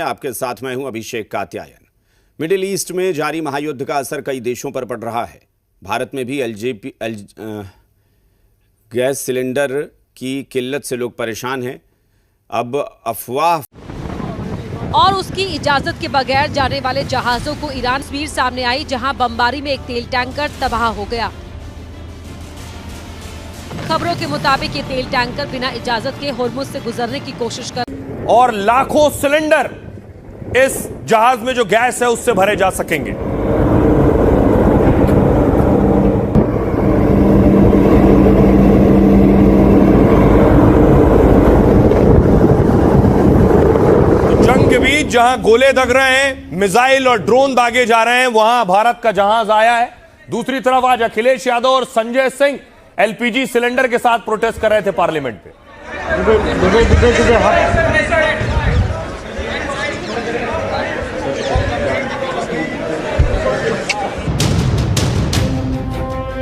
आपके साथ मैं हूं अभिषेक कात्यायन। मिडिल ईस्ट में जारी महायुद्ध का असर कई देशों पर पड़ रहा है। भारत में भी गैस सिलेंडर की किल्लत से लोग परेशान हैं। अब अफवाह और उसकी इजाजत के बगैर जाने वाले जहाजों को ईरान तस्वीर सामने आई, जहां बमबारी में एक तेल टैंकर तबाह हो गया। खबरों के मुताबिक ये तेल टैंकर बिना इजाजत के होर्मुज से गुजरने की कोशिश कर और लाखों सिलेंडर इस जहाज में जो गैस है उससे भरे जा सकेंगे। तो जंग के बीच जहां गोले दग रहे हैं, मिसाइल और ड्रोन दागे जा रहे हैं, वहां भारत का जहाज आया है। दूसरी तरफ आज अखिलेश यादव और संजय सिंह एलपीजी सिलेंडर के साथ प्रोटेस्ट कर रहे थे पार्लियामेंट पे।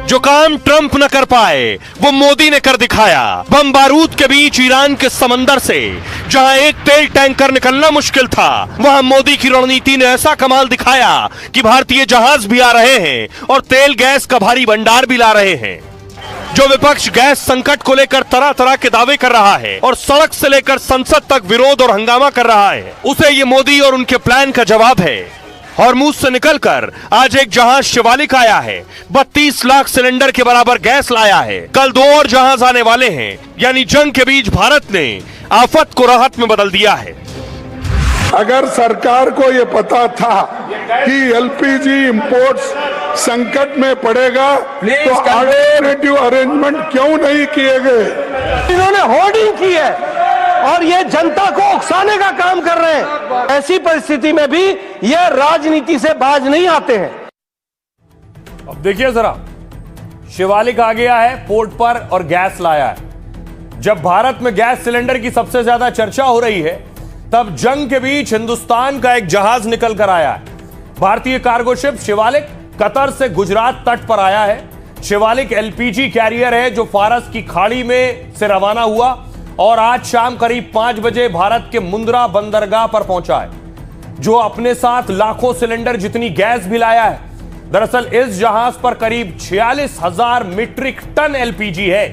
जो काम ट्रंप न कर पाए वो मोदी ने कर दिखाया। बम बारूद के बीच ईरान के समंदर से जहां एक तेल टैंकर निकलना मुश्किल था, वहां मोदी की रणनीति ने ऐसा कमाल दिखाया कि भारतीय जहाज भी आ रहे हैं और तेल गैस का भारी भंडार भी ला रहे हैं। जो विपक्ष गैस संकट को लेकर तरह तरह के दावे कर रहा है और सड़क से लेकर संसद तक विरोध और हंगामा कर रहा है, उसे ये मोदी और उनके प्लान का जवाब है। हॉर्मुज से निकलकर आज एक जहाज शिवालिक आया है, 32 लाख सिलेंडर के बराबर गैस लाया है। कल 2 और जहाज आने वाले हैं, यानी जंग के बीच भारत ने आफत को राहत में बदल दिया है। अगर सरकार को यह पता था कि एलपीजी इंपोर्ट्स संकट में पड़ेगा तो अल्टरनेटिव अरेंजमेंट क्यों नहीं किए गए? इन्होंने होर्डिंग की है और ये जनता को उकसाने का काम कर रहे हैं। ऐसी परिस्थिति में भी ये राजनीति से बाज नहीं आते हैं। अब देखिए जरा, शिवालिक आ गया है पोर्ट पर और गैस लाया है। जब भारत में गैस सिलेंडर की सबसे ज्यादा चर्चा हो रही है, तब जंग के बीच हिंदुस्तान का एक जहाज निकल कर आया है। भारतीय कार्गो शिप शिवालिक कतर से गुजरात तट पर आया है। शिवालिक एलपीजी कैरियर है जो फारस की खाड़ी में से रवाना हुआ और आज शाम करीब 5 बजे भारत के मुंद्रा बंदरगाह पर पहुंचा है, जो अपने साथ लाखों सिलेंडर जितनी गैस भी लाया है। दरअसल इस जहाज पर करीब 46,000 मीट्रिक टन एलपीजी है।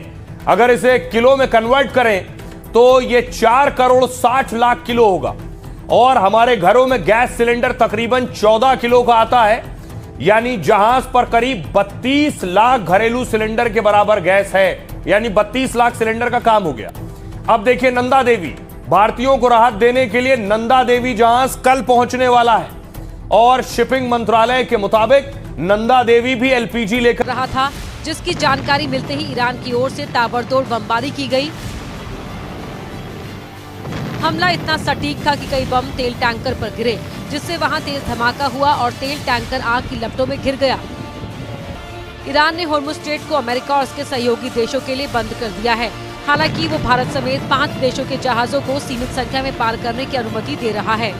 अगर इसे किलो में कन्वर्ट करें तो यह 4 करोड़ 60 लाख किलो होगा और हमारे घरों में गैस सिलेंडर तकरीबन 14 किलो का आता है, यानी जहाज पर करीब 32 लाख घरेलू सिलेंडर के बराबर गैस है, यानी 32 लाख सिलेंडर का काम हो गया। अब देखिए नंदा देवी, भारतीयों को राहत देने के लिए नंदा देवी जहाज कल पहुंचने वाला है और शिपिंग मंत्रालय के मुताबिक नंदा देवी भी एलपीजी लेकर रहा था, जिसकी जानकारी मिलते ही ईरान की ओर से ताबड़तोड़ बमबारी की गई। हमला इतना सटीक था कि कई बम तेल टैंकर पर गिरे, जिससे वहां तेज धमाका हुआ और तेल टैंकर आग की लपटों में घिर गया। ईरान ने होर्मुज स्ट्रेट को अमेरिका और उसके सहयोगी देशों के लिए बंद कर दिया है। हालांकि वो भारत समेत 5 देशों के जहाजों को सीमित संख्या में पार करने की अनुमति दे रहा है।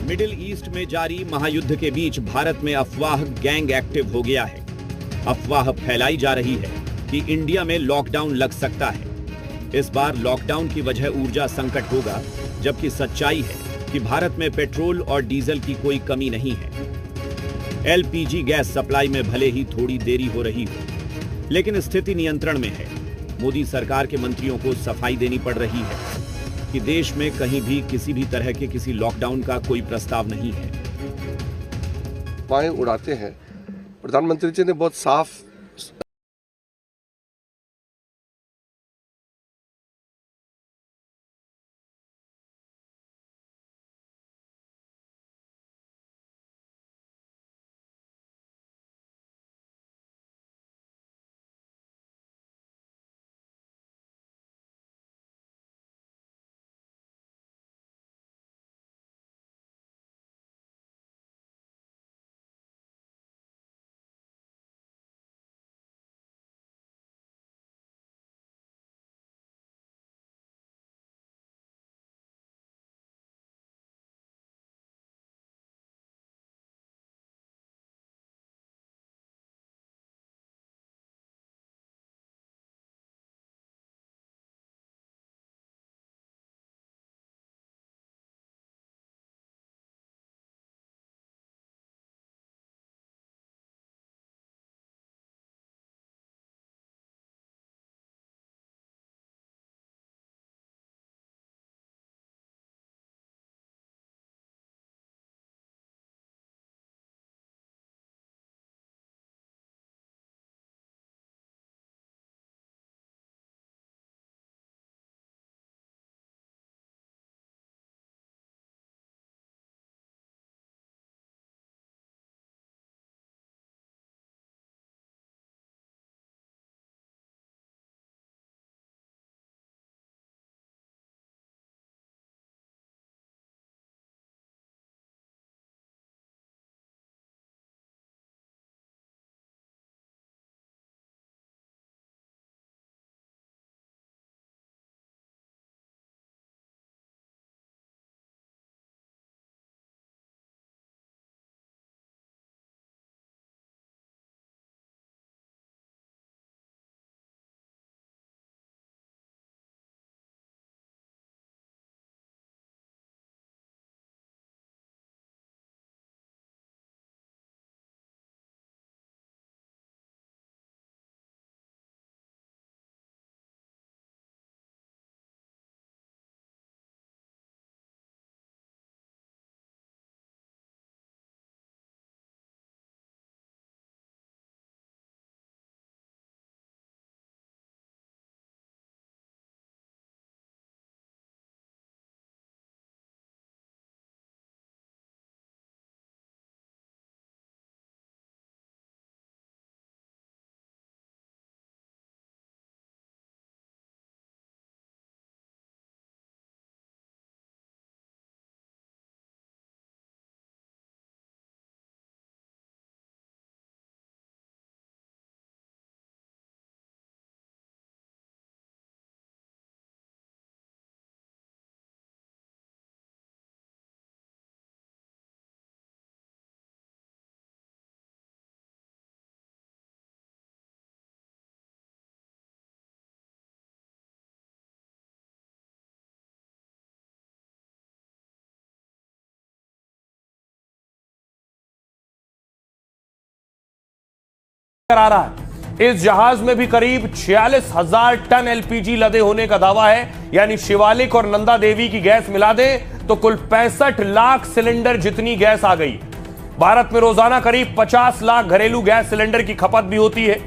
मिडिल ईस्ट में जारी महायुद्ध के बीच भारत में अफवाह गैंग एक्टिव हो गया है। अफवाह फैलाई जा रही है कि इंडिया में लॉकडाउन लग सकता है। इस बार लॉकडाउन की वजह ऊर्जा संकट होगा, जबकि सच्चाई है कि भारत में पेट्रोल और डीजल की कोई कमी नहीं है। एलपीजी गैस सप्लाई में भले ही थोड़ी देरी हो रही हो, लेकिन स्थिति नियंत्रण में है। मोदी सरकार के मंत्रियों को सफाई देनी पड़ रही है कि देश में कहीं भी किसी भी तरह के किसी लॉकडाउन का कोई प्रस्ताव नहीं है। अफवाहें उड़ाते हैं। प्रधानमंत्री जी ने बहुत साफ आ रहा है। इस जहाज में भी करीब 46,000 टन एलपीजी लदे होने का दावा है, यानी शिवालिक और नंदा देवी की गैस मिला दें तो कुल 65 लाख सिलेंडर जितनी गैस आ गई। भारत में रोजाना करीब 50 लाख घरेलू गैस सिलेंडर की खपत भी होती है।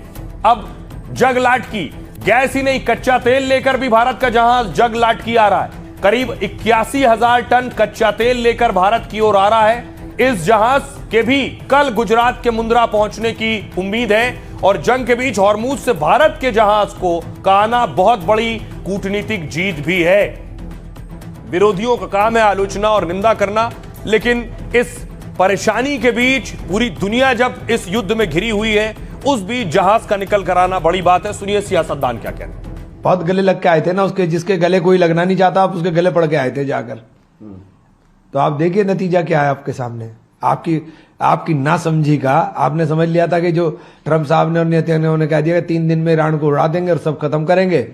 अब जगलाट की गैस ही नहीं, कच्चा तेल लेकर भी भारत का जहाज जगलाट की आ रहा है। करीब 81,000 टन कच्चा तेल लेकर भारत की ओर आ रहा है। इस जहाज के भी कल गुजरात के मुंद्रा पहुंचने की उम्मीद है और जंग के बीच हॉर्मुज से भारत के जहाज को का आना बहुत बड़ी कूटनीतिक जीत भी है। विरोधियों का काम है आलोचना और निंदा करना, लेकिन इस परेशानी के बीच पूरी दुनिया जब इस युद्ध में घिरी हुई है, उस बीच जहाज का निकल कर आना बड़ी बात है। सुनिए सियासतदान क्या कहते हैं। बहुत गले लग के आए थे ना उसके, जिसके गले कोई लगना नहीं चाहता, आप उसके गले पड़ के आए थे जाकर। तो आप देखिए नतीजा क्या है आपके सामने। आपकी ना समझी का आपने समझ लिया था कि जो ट्रंप साहब ने और नेतन्याहू ने कह दिया कि 3 दिन में ईरान को उड़ा देंगे और सब खत्म करेंगे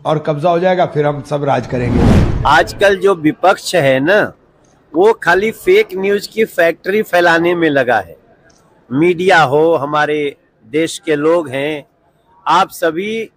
और कब्जा हो जाएगा, फिर हम सब राज करेंगे। आजकल जो विपक्ष है ना, वो खाली फेक न्यूज की फैक्ट्री फैलाने में लगा है। मीडिया हो, हमारे देश के लोग हैं, आप सभी